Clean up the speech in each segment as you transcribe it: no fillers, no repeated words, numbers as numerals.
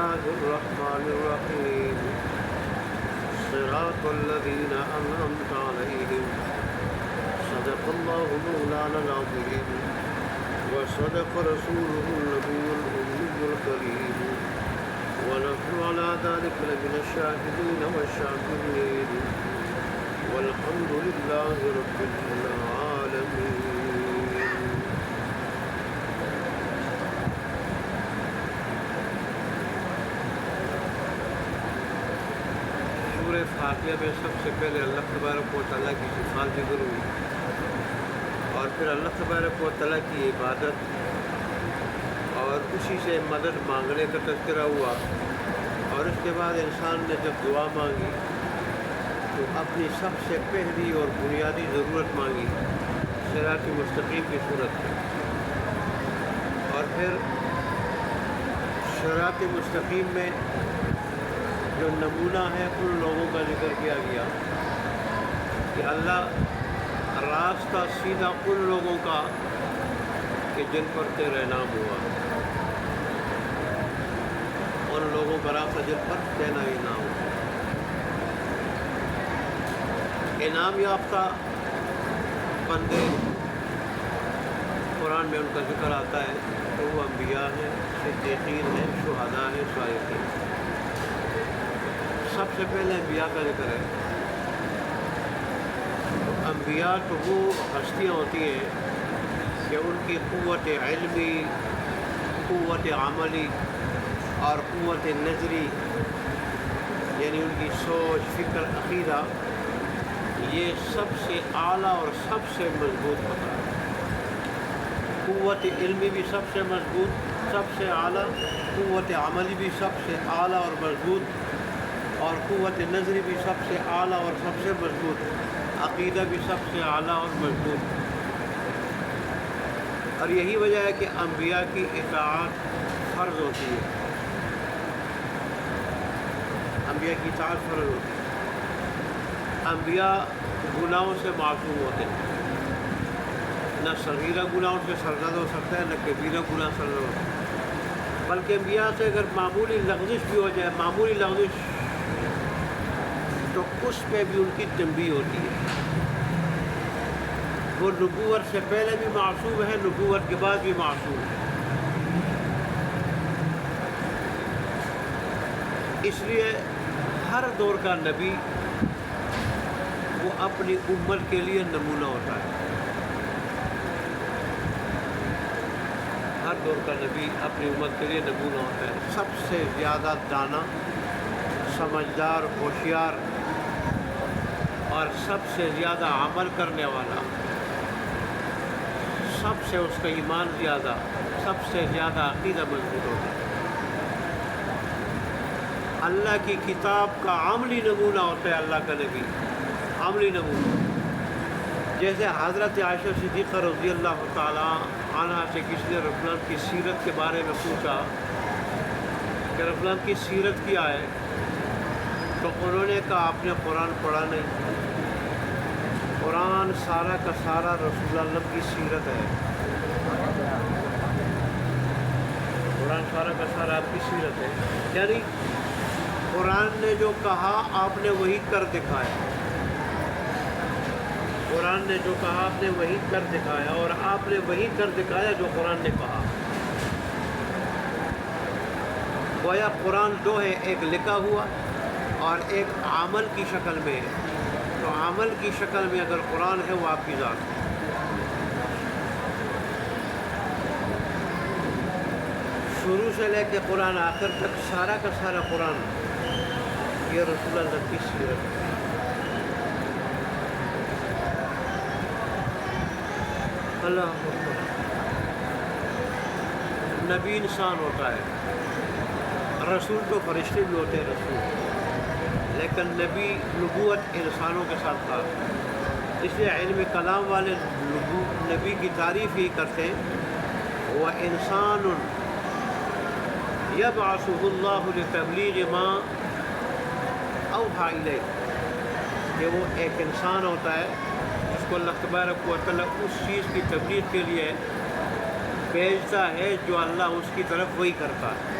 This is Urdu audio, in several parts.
الله الرحمن الرحيم صراط الذين أنعمت عليهم صدق الله مولانا العظيم وصدق رسوله النبي الأمي الكريم ونحن على ذلك لمن الشاهدين والشاكرين والحمد لله رب العالمين. سورہ فاتحہ میں سب سے پہلے اللہ تبارک و تعالیٰ کی صفات ذکر ہوئی اور پھر اللہ تبارک و تعالیٰ کی عبادت اور اسی سے مدد مانگنے کا تذکرہ ہوا، اور اس کے بعد انسان نے جب دعا مانگی تو اپنی سب سے پہلی اور بنیادی ضرورت مانگی صراط مستقیم کی صورت میں، اور پھر صراط مستقیم میں جو نمونہ ہے ان لوگوں کا ذکر کیا گیا کہ اللہ راستہ سیدھا ان لوگوں کا کہ جن پر تیرا انعام ہوا، ان لوگوں کا راستہ جن پر تیرا انعام ہوا۔ انعام یافتہ بندے قرآن میں ان کا ذکر آتا ہے تو وہ انبیاء ہیں، صدیقین ہیں، شہداء ہیں، صالحین۔ سب سے پہلے انبیاء کا ذکر ہے۔ انبیاء تو وہ ہستیاں ہوتی ہیں کہ ان کی قوت علمی، قوت عملی اور قوت نظری، یعنی ان کی سوچ، فکر، عقیدہ، یہ سب سے اعلیٰ اور سب سے مضبوط ہوتا ہے۔ قوت علمی بھی سب سے مضبوط، سب سے اعلیٰ، قوت عملی بھی سب سے اعلیٰ اور مضبوط، اور قوت نظری بھی سب سے اعلیٰ اور سب سے مضبوط، عقیدہ بھی سب سے اعلیٰ اور مضبوط۔ اور یہی وجہ ہے کہ انبیاء کی اطاعت فرض ہوتی ہے، انبیاء کی اطاعت فرض ہوتی ہے۔ انبیاء گناہوں سے معصوم ہوتے ہیں، نہ صغیرہ گناہوں سے سرزد ہو سکتا ہے، نہ کبیرہ گناہ سرزد ہو سکتا ہے، بلکہ انبیاء سے اگر معمولی لغزش بھی ہو جائے، معمولی لغزش، تو اس پہ بھی ان کی تنبیہ ہوتی ہے۔ وہ نبوت سے پہلے بھی معصوم ہے، نبوت کے بعد بھی معصوم ہے۔ اس لیے ہر دور کا نبی وہ اپنی امت کے لیے نمونہ ہوتا ہے۔ ہر دور کا نبی اپنی امت کے لیے نمونہ ہوتا ہے۔ سب سے زیادہ دانا، سمجھدار، ہوشیار اور سب سے زیادہ عمل کرنے والا، سب سے اس کا ایمان زیادہ، سب سے زیادہ عقیدہ مضبوط ہوتا ہے۔ اللہ کی کتاب کا عملی نمونہ ہوتا ہے اللہ کا نبی، عملی نمونہ۔ جیسے حضرت عائشہ صدیقہ رضی اللہ تعالیٰ عنہا سے کسی نے رسول اللہ کی سیرت کے بارے میں پوچھا کہ رسول اللہ کی سیرت کیا ہے، تو انہوں نے کہا آپ نے قرآن پڑھا نہیں، قرآن سارا کا سارا رسول اللہ کی سیرت ہے، قرآن سارا کا سارا آپ کی سیرت ہے۔ یعنی قرآن نے جو کہا آپ نے وہی کر دکھایا، قرآن نے جو کہا آپ نے وہی کر دکھایا، اور آپ نے وہی کر دکھایا جو قرآن نے کہا۔ گویا قرآن دو ہے، ایک لکھا ہوا اور ایک عمل کی شکل میں ہے۔ تو عمل کی شکل میں اگر قرآن ہے وہ آپ کی ذات ہے۔ شروع سے لے کے قرآن آخر تک سارا کا سارا قرآن یہ رسول اللہ کی سیرت ہے۔ اللہ اکبر۔ نبی انسان ہوتا ہے، رسول تو فرشتے بھی ہوتے ہیں رسول، لیکن نبی نبوت انسانوں کے ساتھ تھا۔ اس لیے علم کلام والے نبی کی تعریف ہی کرتے ہیں، وہ انسان یبعثہ اللہ لتبلیغ ما اوحی الیہ، کہ وہ ایک انسان ہوتا ہے جس کو اللہ تبارک و تعالیٰ اس چیز کی تبلیغ کے لیے بھیجتا ہے جو اللہ اس کی طرف وہی کرتا ہے۔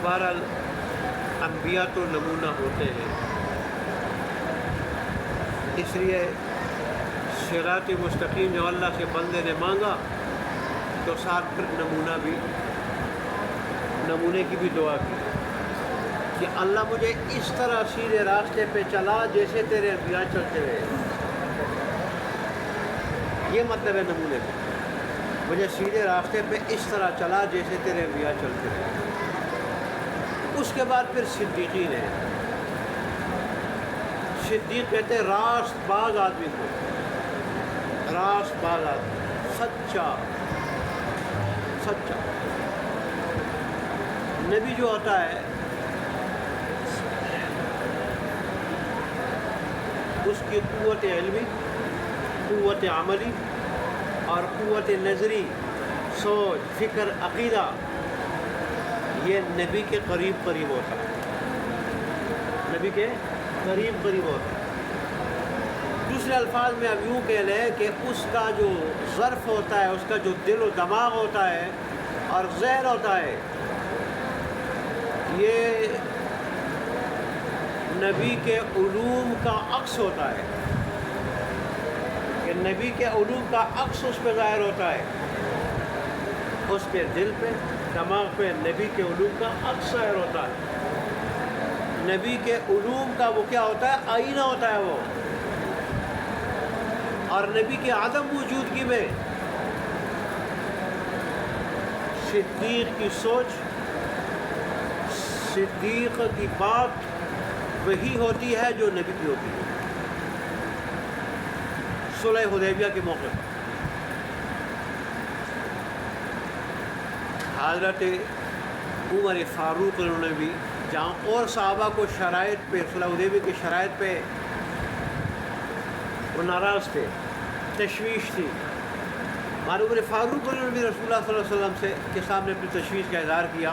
تو بہرحال انبیاء تو نمونہ ہوتے ہیں، اس لیے صراط مستقیم جو اللہ سے بندے نے مانگا تو ساتھ پھر نمونے کی بھی دعا کی کہ اللہ مجھے اس طرح سیدھے راستے پہ چلا جیسے تیرے انبیاء چلتے رہے۔ یہ مطلب ہے نمونے کا، مجھے سیدھے راستے پہ اس طرح چلا جیسے تیرے انبیاء چلتے رہے۔ اس کے بعد پھر صدیقین ہیں۔ صدیق کہتے ہیں راست باز آدمی کو، راست باز آدمی، سچا نبی جو ہوتا ہے اس کی قوت علمی، قوت عملی اور قوت نظری، سوچ، فکر، عقیدہ یہ نبی کے قریب ہوتا ہے، نبی کے قریب ہوتا ہے۔ دوسرے الفاظ میں اب یوں کہہ لیں کہ اس کا جو ظرف ہوتا ہے، اس کا جو دل و دماغ ہوتا ہے اور ذہن ہوتا ہے، یہ نبی کے علوم کا عکس ہوتا ہے، کہ نبی کے علوم کا عکس اس پہ ظاہر ہوتا ہے، اس پہ دل پہ دماغ پہ نبی کے علوم کا عکس ظاہر ہوتا ہے۔ نبی کے علوم کا وہ کیا ہوتا ہے؟ آئینہ ہوتا ہے وہ، اور نبی کے عدم موجودگی میں صدیق کی سوچ، صدیق کی بات وہی ہوتی ہے جو نبی کی ہوتی ہے۔ صلح حدیبیہ کے موقع پر حضرت عمر فاروق نے بھی جہاں اور صحابہ کو شرائط پہ، صلح حدیبیہ کی شرائط پہ وہ ناراض تھے، تشویش تھی، ہمارے عمر فاروق نے بھی رسول اللہ صلی اللہ علیہ وسلم سے کے سامنے اپنی تشویش کا اظہار کیا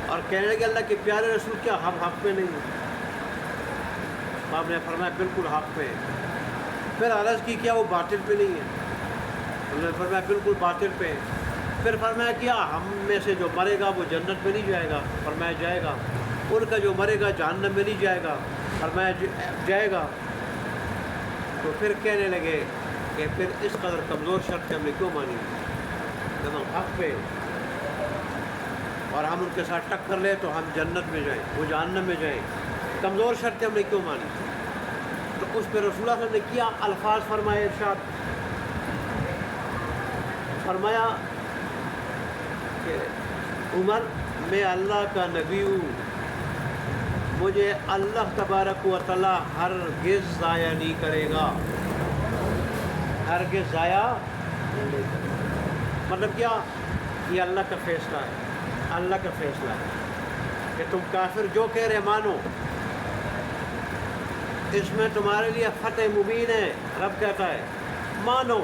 اور کہنے لگے اللہ کے پیارے رسول کیا ہم حق پہ نہیں ہیں؟ آپ نے فرمایا بالکل حق پہ ہے۔ پھر عرض کی کیا وہ باطل پہ نہیں ہے؟ انہوں نے فرمایا بالکل باطل پہ ہے۔ پھر فرمایا کیا ہم میں سے جو مرے گا وہ جنت میں نہیں جائے گا؟ فرمایا جائے گا۔ ان کا جو مرے گا جہنم میں نہیں جائے گا؟ فرمایا جائے گا۔ تو پھر کہنے لگے کہ پھر اس قدر کمزور شرط ہم نے کیوں مانی؟ جب ہم حق پہ اور ہم ان کے ساتھ ٹکر لیں تو ہم جنت میں جائیں، وہ جہنم میں جائیں، کمزور شرط ہم نے کیوں مانی؟ تو اس پہ رسول اللہ صلی اللہ علیہ وسلم نے کیا الفاظ فرمائے، ارشاد فرمایا کہ عمر میں اللہ کا نبی ہوں، مجھے اللہ تبارک و تعالیٰ ہرگز ضائع نہیں کرے گا، ہرگز ضائع نہیں کرے گا۔ مطلب کیا؟ یہ اللہ کا فیصلہ ہے، اللہ کا فیصلہ ہے کہ تم کافر جو کہہ رہے مانو، اس میں تمہارے لیے فتح مبین ہے، رب کہتا ہے مانو۔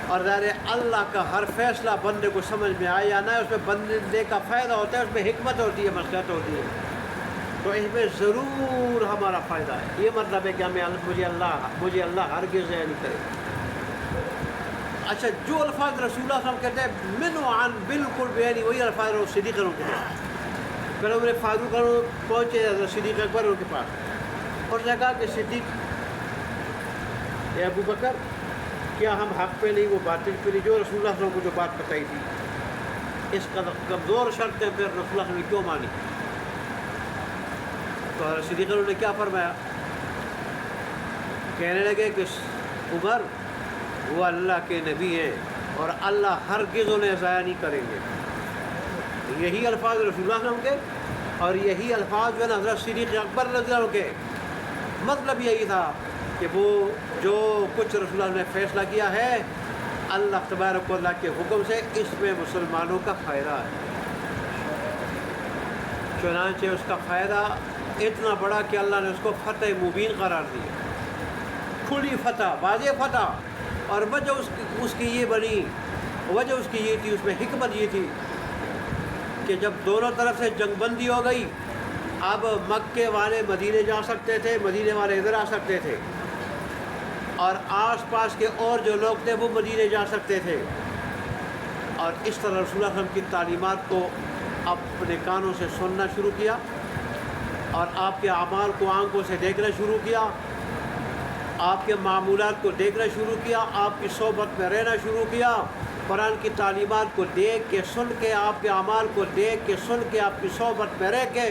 اور ظاہر اللہ کا ہر فیصلہ بندے کو سمجھ میں آئے یا نہ، اس میں بندے کا فائدہ ہوتا ہے، اس میں حکمت ہوتی ہے، مصلحت ہوتی ہے، تو اس میں ضرور ہمارا فائدہ ہے۔ یہ مطلب ہے کہ مجھے اللہ ہرگز ضائع نہیں کرے۔ اچھا، جو الفاظ رسول اللہ صلی اللہ علیہ وسلم کہتے ہیں من و عن بالکل بیانی، وہی الفاظ صدیق اکبر کے پاس، پھر عمر فاروق پہنچے صدیق اکبر ان کے پاس، اور نے کہا کہ صدیق اے ابو بکر کیا ہم حق پہ نہیں، وہ باطل پہ نہیں، جو رسول اللہ صلی اللہ علیہ وسلم کو جو بات بتائی تھی، اس قدر کمزور شرط ہے، پھر رسول اللہ صلی اللہ علیہ وسلم نے کیوں مانی؟ تو حضرت صدیق اکبر نے کیا فرمایا؟ کہنے لگے کہ عمر وہ اللہ کے نبی ہیں اور اللہ ہرگز انہیں ضائع نہیں کریں گے۔ یہی الفاظ رسول اللہ صلی اللہ علیہ وسلم کے اور یہی الفاظ جو ہے نا حضرت صدیق اکبر رضی اللہ عنہ کے، مطلب یہی تھا کہ وہ جو کچھ رسول اللہ نے فیصلہ کیا ہے اللہ تبارک و تعالیٰ کے حکم سے، اس میں مسلمانوں کا فائدہ ہے۔ چنانچہ اس کا فائدہ اتنا بڑا کہ اللہ نے اس کو فتح مبین قرار دیا، کھلی فتح، واضح فتح۔ اور وجہ اس کی یہ بنی، وجہ اس کی یہ تھی، اس میں حکمت یہ تھی کہ جب دونوں طرف سے جنگ بندی ہو گئی، اب مکے والے مدینے جا سکتے تھے، مدینے والے ادھر آ سکتے تھے، اور آس پاس کے اور جو لوگ تھے وہ مدینے جا سکتے تھے، اور اس طرح رسول اللہ صلی اللہ علیہ وسلم کی تعلیمات کو اپنے کانوں سے سننا شروع کیا اور آپ کے اعمال کو آنکھوں سے دیکھنا شروع کیا، آپ کے معمولات کو دیکھنا شروع کیا، آپ کی صحبت میں رہنا شروع کیا، قرآن کی تعلیمات کو دیکھ کے سن کے، آپ کے اعمال کو دیکھ کے سن کے، آپ کی صحبت میں رہ کے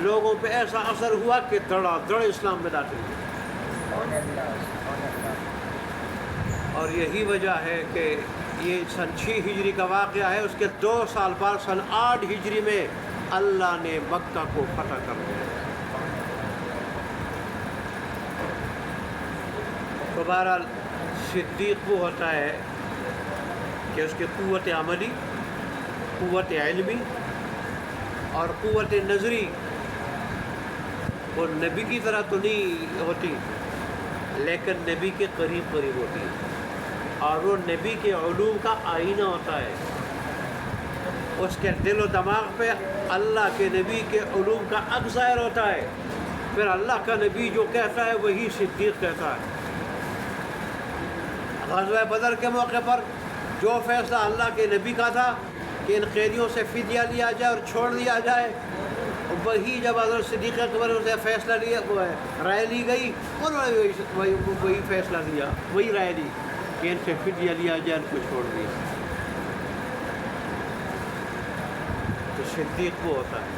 لوگوں پہ ایسا اثر ہوا کہ دڑا دڑ اسلام میں داخل ہوئے۔ اور یہی وجہ ہے کہ یہ سن 6 ہجری کا واقعہ ہے، اس کے 2 سال بعد سن 8 ہجری میں اللہ نے مکہ کو فتح کر دیا۔ تو بہرحال صدیق وہ ہوتا ہے کہ اس کی قوت عملی، قوت علمی اور قوت نظری وہ نبی کی طرح تو نہیں ہوتی، لیکن نبی کے قریب قریب ہوتی ہے، اور وہ نبی کے علوم کا آئینہ ہوتا ہے۔ اس کے دل و دماغ پہ اللہ کے نبی کے علوم کا عکس ظاہر ہوتا ہے، پھر اللہ کا نبی جو کہتا ہے وہی صدیق کہتا ہے۔ غزوہ بدر کے موقع پر جو فیصلہ اللہ کے نبی کا تھا کہ ان قیدیوں سے فدیہ لیا جائے اور چھوڑ دیا جائے، وہی جب حضرت صدیق اکبر سے فیصلہ لیا، رائے لی گئی، انہوں نے وہی فیصلہ لیا، وہی رائے لی کہ ان سے فدیہ لیا جائے، ان کو چھوڑ دیا۔ تو صدیق وہ ہوتا ہے۔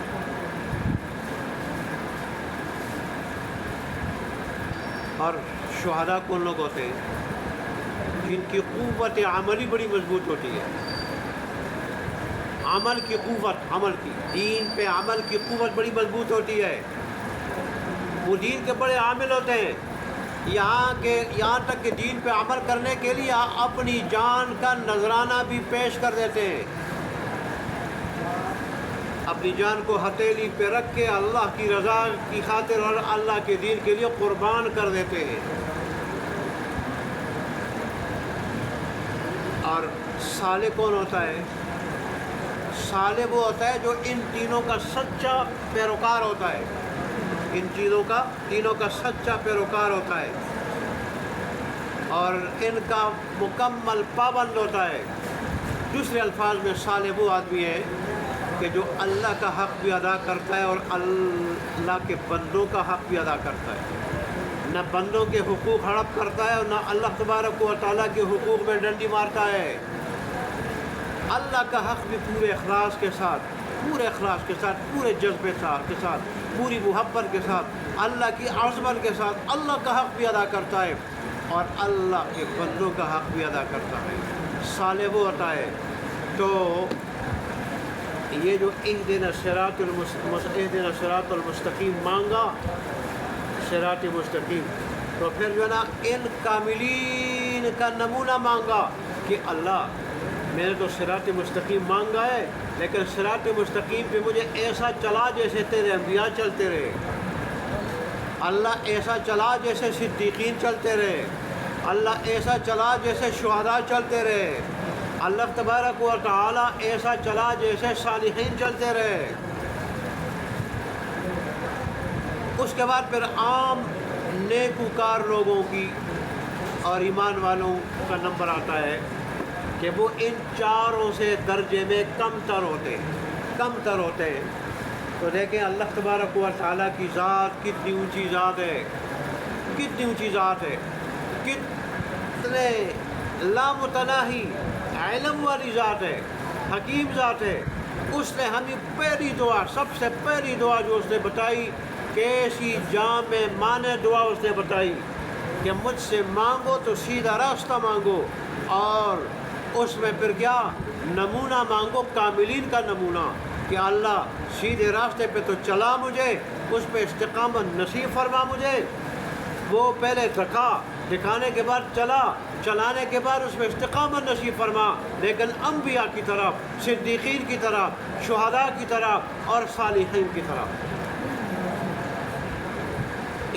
اور شہداء کون لوگ ہوتے ہیں؟ جن کی قوت عملی بڑی مضبوط ہوتی ہے، عمل کی قوت، عمل کی، دین پہ عمل کی قوت بڑی مضبوط ہوتی ہے۔ وہ دین کے بڑے عامل ہوتے ہیں، یہاں تک کہ دین پہ عمل کرنے کے لیے اپنی جان کا نذرانہ بھی پیش کر دیتے ہیں، اپنی جان کو ہتھیلی پہ رکھ کے اللہ کی رضا کی خاطر اور اللہ کے دین کے لیے قربان کر دیتے ہیں۔ اور صالح کون ہوتا ہے؟ صالح وہ ہوتا ہے جو ان تینوں کا سچا پیروکار ہوتا ہے، ان تینوں کا سچا پیروکار ہوتا ہے اور ان کا مکمل پابند ہوتا ہے۔ دوسرے الفاظ میں صالح وہ آدمی ہے کہ جو اللہ کا حق بھی ادا کرتا ہے اور اللہ کے بندوں کا حق بھی ادا کرتا ہے، نہ بندوں کے حقوق ہڑپ کرتا ہے اور نہ اللہ تبارک و تعالیٰ کے حقوق میں ڈنڈی مارتا ہے۔ اللہ کا حق بھی پورے اخلاص کے ساتھ، پورے جذبے کے ساتھ، پوری محبت کے ساتھ، اللہ کی عظمت کے ساتھ اللہ کا حق بھی ادا کرتا ہے اور اللہ کے بندوں کا حق بھی ادا کرتا ہے۔ صالح وہ ہوتا ہے۔ تو یہ جو اہدنا الصراط المستقیم مانگا، صراط مستقیم، تو پھر جو ہے نا ان کاملین کا نمونہ مانگا کہ اللہ میں نے تو صراط مستقیم مانگا ہے، لیکن صراط مستقیم پہ مجھے ایسا چلا جیسے تیرے انبیاء چلتے رہے، اللہ ایسا چلا جیسے صدیقین چلتے رہے، اللہ ایسا چلا جیسے شہداء چلتے رہے، اللہ تبارک و تعالیٰ ایسا چلا جیسے صالحین چلتے رہے۔ اس کے بعد پھر عام نیکوکار لوگوں کی اور ایمان والوں کا نمبر آتا ہے کہ وہ ان چاروں سے درجے میں کم تر ہوتے ہیں۔ تو دیکھیں اللہ تبارک و تعالیٰ کی ذات کتنی اونچی ذات ہے، کتنے لامتناہی علم والی ذات ہے، حکیم ذات ہے۔ اس نے ہمیں پہلی دعا، سب سے پہلی دعا جو اس نے بتائی، کیسی جامع معنی دعا اس نے بتائی کہ مجھ سے مانگو تو سیدھا راستہ مانگو، اور اس میں پھر کیا نمونہ مانگو، کاملین کا نمونہ کہ اللہ سیدھے راستے پہ تو چلا مجھے، اس پہ استقامت نصیب فرما مجھے۔ وہ پہلے دکھانے کے بعد چلانے کے بعد اس میں استقامت نصیب فرما، لیکن انبیاء کی طرف، صدیقین کی طرف، شہداء کی طرف اور صالحین کی طرف۔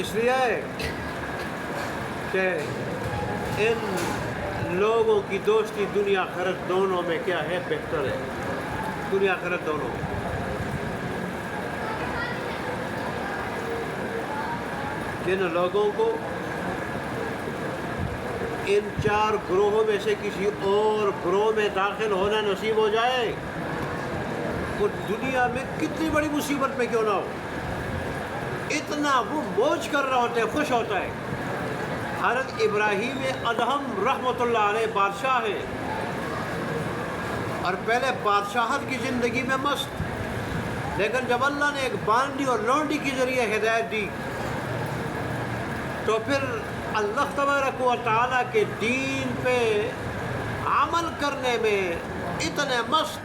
اس لیے کہ ان لوگوں کی دوستی دنیا آخرت دونوں میں کیا ہے؟ بہتر ہے، دنیا آخرت دونوں۔ جن لوگوں کو ان چار گروہوں میں سے کسی اور گروہ میں داخل ہونا نصیب ہو جائے، وہ دنیا میں کتنی بڑی مصیبت میں کیوں نہ ہو، اتنا وہ موج کر رہا ہوتا ہے، خوش ہوتا ہے۔ حضرت ابراہیم ادہم رحمۃ اللہ علیہ بادشاہ ہیں، اور پہلے بادشاہت کی زندگی میں مست، لیکن جب اللہ نے ایک بانڈی اور لونڈی کے ذریعے ہدایت دی تو پھر اللہ تبارک و تعالیٰ کے دین پہ عمل کرنے میں اتنے مست،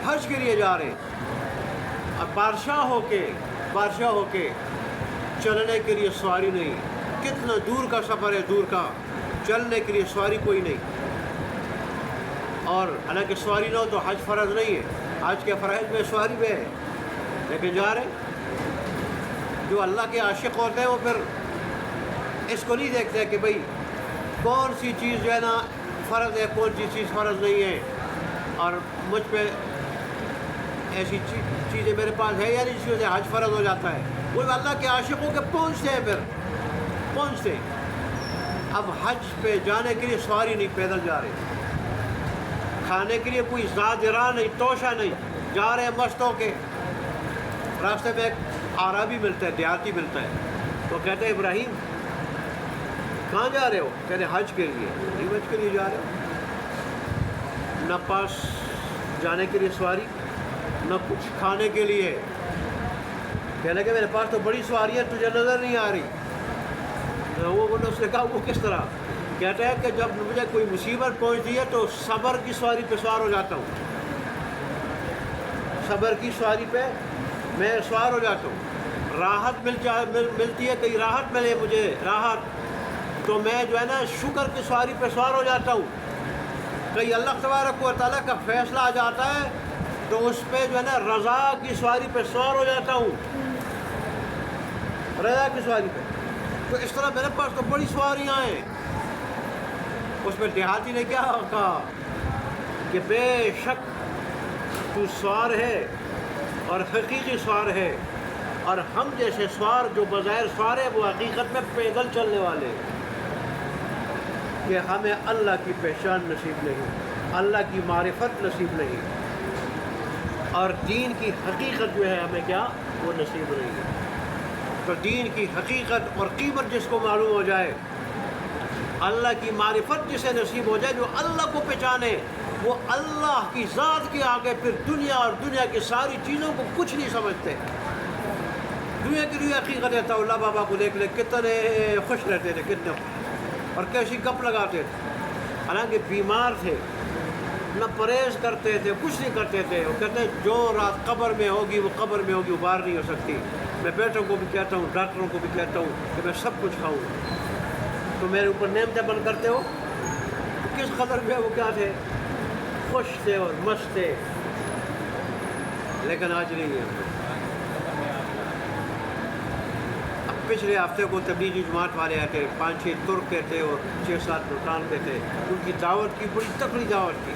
حج کے لیے جا رہے ہیں، اور بادشاہ ہو کے چلنے کے لیے سواری نہیں، کتنا دور کا سفر ہے، دور کا، چلنے کے لیے سواری کوئی نہیں، اور حالانکہ سواری نہ ہو تو حج فرض نہیں ہے، حج کے فرائض میں سواری بھی ہے، لیکن جا رہے۔ جو اللہ کے عاشق ہوتے ہیں وہ پھر اس کو نہیں دیکھتے کہ بھئی کون سی چیز جو ہے نا فرض ہے، کون سی چیز فرض نہیں ہے، اور مجھ پہ ایسی چیزیں میرے پاس ہے یا نہیں جس سے حج فرض ہو جاتا ہے۔ وہ اللہ کے عاشقوں کے پہنچتے ہیں، پھر پہنچتے۔ اب حج پہ جانے کے لیے سواری نہیں، پیدل جا رہے، کھانے کے لیے کوئی زادرہ نہیں، توشہ نہیں، جا رہے ہیں مست ہو کے۔ راستے میں ایک عربی ملتا ہے، دیہاتی ملتا ہے، تو کہتے ہیں ابراہیم کہاں جا رہے ہو؟ کہتے ہیں حج کے لیے۔ نہیں، حج کے لیے جا رہے ہو، نہ پاس جانے کے لیے سواری، نہ کچھ کھانے کے لیے۔ کہنے لگے میرے پاس تو بڑی سواری ہے، تجھے نظر نہیں آ رہی۔ وہ اس نے کہا وہ کس طرح؟ کہتا ہے کہ جب مجھے کوئی مصیبت پہنچتی ہے تو صبر کی سواری پہ سوار ہو جاتا ہوں، صبر کی سواری پہ میں سوار ہو جاتا ہوں، راحت ملتی ہے، کہیں راحت ملے مجھے راحت، تو میں جو ہے نا شکر کی سواری پہ سوار ہو جاتا ہوں، کہیں اللہ تبارک و تعالیٰ کا فیصلہ آ جاتا ہے تو اس پہ جو ہے نا رضا کی سواری پہ سوار ہو جاتا ہوں، رضا کی سواری پہ۔ تو اس طرح میرے پاس تو بڑی سواریاں ہیں۔ اس میں دیہاتی نے کیا کہا کہ بے شک تو سوار ہے اور حقیقی سوار ہے، اور ہم جیسے سوار جو بظاہر سوار ہے وہ حقیقت میں پیدل چلنے والے، کہ ہمیں اللہ کی پہچان نصیب نہیں، اللہ کی معرفت نصیب نہیں، اور دین کی حقیقت جو ہے ہمیں کیا وہ نصیب نہیں ہے۔ تو دین کی حقیقت اور قیمت جس کو معلوم ہو جائے، اللہ کی معرفت جسے نصیب ہو جائے، جو اللہ کو پہچانے، وہ اللہ کی ذات کے آگے پھر دنیا اور دنیا کی ساری چیزوں کو کچھ نہیں سمجھتے۔ دنیا کی لیے حقیقت ہے تو اللہ بابا کو دیکھ لے کتنے خوش رہتے تھے، کتنے خوش، اور کیسی گپ لگاتے تھے، حالانکہ بیمار تھے، نہ پرہیز کرتے تھے، کچھ نہیں کرتے تھے۔ وہ کہتے ہیں جو رات قبر میں ہوگی وہ قبر میں ہوگی، وہ باہر نہیں ہو سکتی۔ میں بیٹوں کو بھی کہتا ہوں، ڈاکٹروں کو بھی کہتا ہوں کہ میں سب کچھ کھاؤں، تو میرے اوپر نعمتیں بند کرتے ہو۔ کس قدر میں وہ کیا تھے، خوش تھے اور مست تھے، لیکن آج نہیں ہے۔ اب پچھلے ہفتے کو تبلیغی جماعت والے آئے تھے، 5-6 ترک کے تھے اور 6-7 ملتان کے تھے، ان کی دعوت کی، بڑی تکڑی دعوت کی۔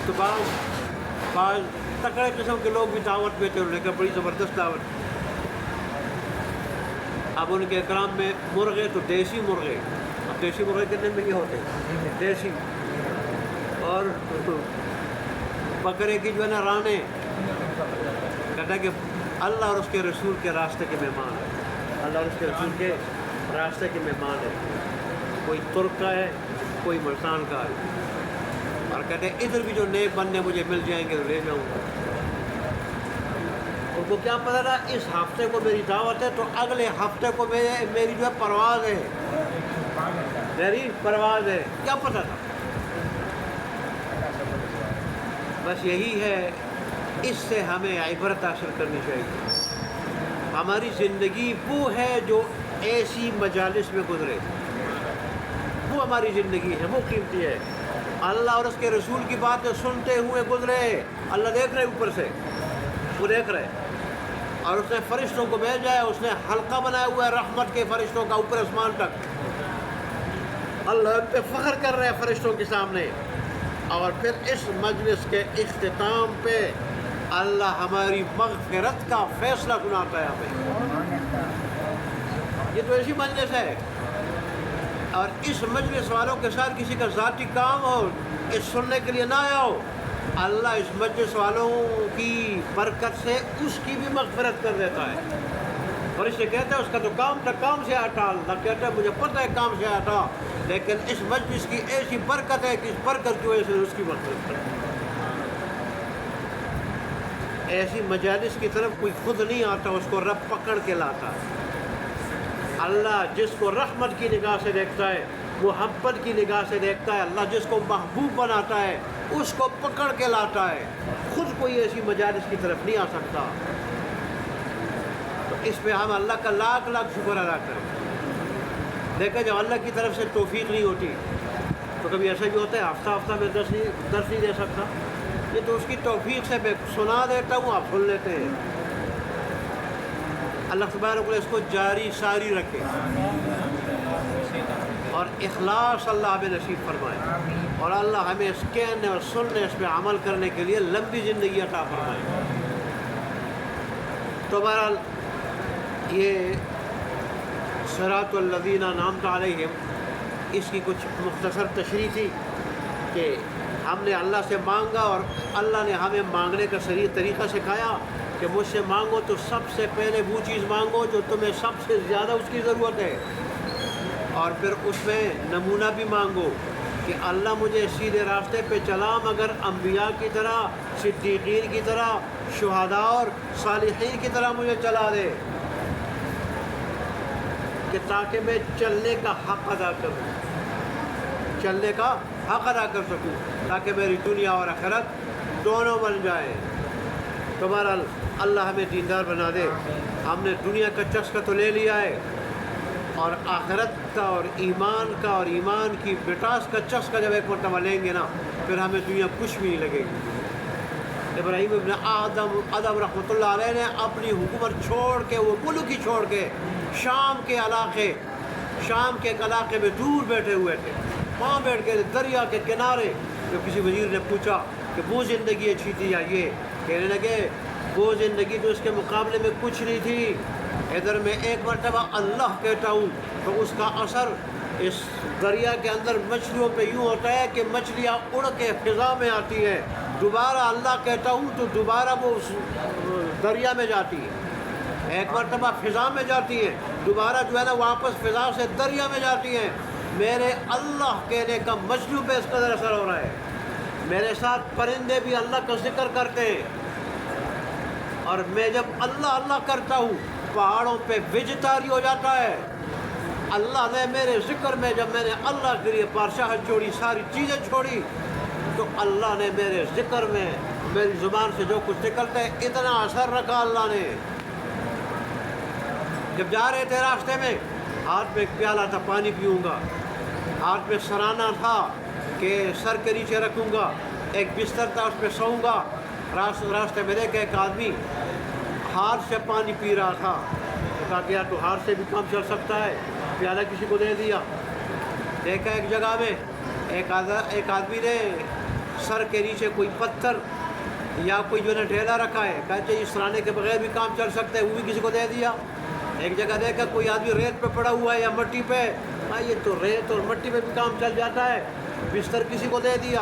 تو بعض تکڑے قسم کے لوگ بھی دعوت میں تھے، انہوں نے کہا بڑی زبردست دعوت۔ اب ان کے اکرام میں مرغے تو دیسی مرغے، اب دیسی مرغے کتنے میں یہ ہوتے ہیں دیسی، اور بکرے کی جو ہے نا رانے، کہتا ہے کہ اللہ اور اس کے رسول کے راستے کے مہمان ہیں، اللہ اور اس کے رسول کے راستے کے مہمان ہیں، کوئی ترک کا ہے، کوئی ملتان کا ہے، اور کہتے ہیں ادھر بھی جو نیک بندے مجھے مل جائیں گے تو لے جاؤں گا۔ ان کو کیا پتہ تھا اس ہفتے کو میری دعوت ہے تو اگلے ہفتے کو میری جو ہے پرواز ہے، میری پرواز ہے، کیا پتہ تھا؟ بس یہی ہے، اس سے ہمیں عبرت حاصل کرنی چاہیے۔ ہماری زندگی وہ ہے جو ایسی مجالس میں گزرے، وہ ہماری زندگی ہے، وہ قیمتی ہے۔ اللہ اور اس کے رسول کی باتیں سنتے ہوئے گزرے، اللہ دیکھ رہے اوپر سے، وہ دیکھ رہے، اور اس نے فرشتوں کو بھیجا ہے، اس نے حلقہ بنایا ہوا ہے رحمت کے فرشتوں کا اوپر آسمان تک، اللہ ان پہ فخر کر رہے ہیں فرشتوں کے سامنے، اور پھر اس مجلس کے اختتام پہ اللہ ہماری مغفرت کا فیصلہ سناتا ہے ہمیں۔ یہ تو ایسی مجلس ہے، اور اس مجلس والوں کے ساتھ کسی کا ذاتی کام ہو، اس سننے کے لیے نہ آؤ، اللہ اس مجلس والوں کی برکت سے اس کی بھی مغفرت کر دیتا ہے۔ اور اس سے کہتا ہے اس کا تو کام تھا، کام سے ہٹا۔ اللہ کہتا ہے مجھے پتہ ہے کام سے ہٹا، لیکن اس مجلس کی ایسی برکت ہے کہ اس برکت کی وجہ سے اس کی مغفرت کرتا ہے۔ ایسی مجالس کی طرف کوئی خود نہیں آتا، اس کو رب پکڑ کے لاتا ہے۔ اللہ جس کو رحمت کی نگاہ سے دیکھتا ہے، محبت کی نگاہ سے دیکھتا ہے، اللہ جس کو محبوب بناتا ہے اس کو پکڑ کے لاتا ہے، خود کوئی ایسی مجالس کی طرف نہیں آ سکتا۔ تو اس پہ ہم اللہ کا لاکھ لاکھ شکر ادا کریں۔ دیکھیں جب اللہ کی طرف سے توفیق نہیں ہوتی تو کبھی ایسا بھی ہوتا ہے ہفتہ ہفتہ میں درس نہیں دے سکتا، یہ تو اس کی توفیق سے میں سنا دیتا ہوں، آپ سن لیتے ہیں۔ اللہ تبارک و تعالیٰ اس کو جاری ساری رکھے اور اخلاص اللہ ہمیں نصیب فرمائے، اور اللہ ہمیں اس کہنے اور سننے اس پہ عمل کرنے کے لیے لمبی زندگی عطا فرمائے۔ تو بہرحال یہ صراط الذین انعمت علیہم، اس کی کچھ مختصر تشریح تھی کہ ہم نے اللہ سے مانگا اور اللہ نے ہمیں مانگنے کا صحیح طریقہ سکھایا کہ مجھ سے مانگو تو سب سے پہلے وہ چیز مانگو جو تمہیں سب سے زیادہ اس کی ضرورت ہے، اور پھر اس میں نمونہ بھی مانگو کہ اللہ مجھے سیدھے راستے پہ چلا، مگر انبیاء کی طرح، صدیقین کی طرح، شہداء اور صالحین کی طرح مجھے چلا دے، کہ تاکہ میں چلنے کا حق ادا کروں، چلنے کا حق ادا کر سکوں، تاکہ میری دنیا اور آخرت دونوں بن جائیں۔ تو بہرحال اللہ ہمیں دیندار بنا دے۔ ہم نے دنیا کا چسکا تو لے لیا ہے، اور آخرت کا اور ایمان کی بٹاس کا چسکا جب ایک مرتبہ لیں گے نا، پھر ہمیں دنیا کچھ بھی نہیں لگے گی۔ ابراہیم ابن آدم رحمۃ اللہ علیہ نے اپنی حکومت چھوڑ کے، وہ ملک ہی چھوڑ کے، شام کے ایک علاقے میں دور بیٹھے ہوئے تھے، وہاں بیٹھ کے دریا کے کنارے، تو کسی وزیر نے پوچھا کہ وہ زندگی اچھی تھی یا یہ؟ کہنے لگے وہ زندگی تو اس کے مقابلے میں کچھ نہیں تھی۔ ادھر میں ایک مرتبہ اللہ کہتا ہوں تو اس کا اثر اس دریا کے اندر مچھلیوں پہ یوں ہوتا ہے کہ مچھلیاں اڑ کے فضا میں آتی ہیں، دوبارہ اللہ کہتا ہوں تو دوبارہ وہ اس دریا میں جاتی ہے، ایک مرتبہ فضا میں جاتی ہیں، دوبارہ جو ہے نا واپس فضا سے دریا میں جاتی ہیں۔ میرے اللہ کہنے کا مچھلیوں پہ اس قدر اثر ہو رہا ہے، میرے ساتھ پرندے بھی اللہ کا ذکر کرتے ہیں، اور میں جب اللہ اللہ کرتا ہوں پہاڑوں پہ وج طاری ہو جاتا ہے۔ اللہ نے میرے ذکر میں، جب میں نے اللہ کے لیے بادشاہت چھوڑی، ساری چیزیں چھوڑی، تو اللہ نے میرے ذکر میں، میری زبان سے جو کچھ نکلتا ہے، اتنا اثر رکھا اللہ نے۔ جب جا رہے تھے راستے میں، ہاتھ میں ایک پیالہ تھا، پانی پیوں گا، ہاتھ میں سرانا تھا کہ سر کے نیچے رکھوں گا، ایک بستر تھا اس پہ سوؤں گا۔ راستے میں دیکھا ایک آدمی ہاتھ سے پانی پی رہا تھا، کہا کہ یار تو ہاتھ سے بھی کام چل سکتا ہے، پیالہ کسی کو دے دیا۔ دیکھا ایک جگہ میں ایک آدمی نے سر کے نیچے کوئی پتھر یا کوئی جو ہے ڈھیلا رکھا ہے، کہتے ہیں اس سرانے کے بغیر بھی کام چل سکتا ہے، وہ بھی کسی کو دے دیا۔ ایک جگہ دیکھا کوئی آدمی ریت پہ پڑا ہوا ہے یا مٹی پہ، یہ تو ریت اور مٹی پہ بھی کام چل جاتا ہے، بستر کسی کو دے دیا۔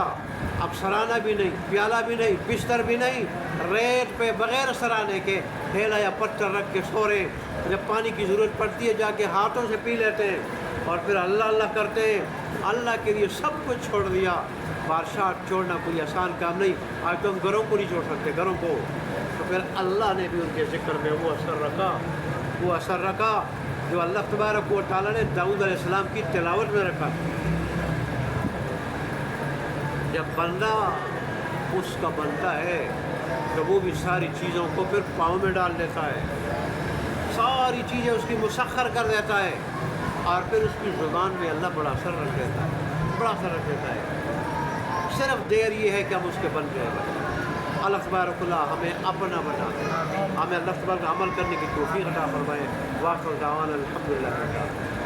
اب سرانا بھی نہیں، پیالہ بھی نہیں، بستر بھی نہیں، ریت پہ بغیر سرانے کے ڈھیلا یا پتھر رکھ کے سو رہے۔ جب پانی کی ضرورت پڑتی ہے جا کے ہاتھوں سے پی لیتے ہیں، اور پھر اللہ اللہ کرتے ہیں۔ اللہ کے لیے سب کچھ چھوڑ دیا۔ بادشاہ چھوڑنا کوئی آسان کام نہیں، آج تو ہم گھروں کو نہیں چھوڑ سکتے، گھروں کو۔ تو پھر اللہ نے بھی ان کے ذکر میں وہ اثر رکھا جو اللہ تبارک و تعالیٰ نے داؤد علیہ السلام کی تلاوت میں رکھا۔ جب بندہ اس کا بنتا ہے تو وہ بھی ساری چیزوں کو پھر پاؤں میں ڈال دیتا ہے، ساری چیزیں اس کی مسخر کر دیتا ہے، اور پھر اس کی زبان میں اللہ بڑا اثر رکھ دیتا ہے، صرف دیر یہ ہے کہ ہم اس کے بن جائیں۔ اللہ تبارک اللہ ہمیں اپنا بنا دے، ہمیں اللہ تبارک عمل کرنے کی توفیق عطا فرمائے۔ وآخر دعوانا الحمدللہ رب العالمین۔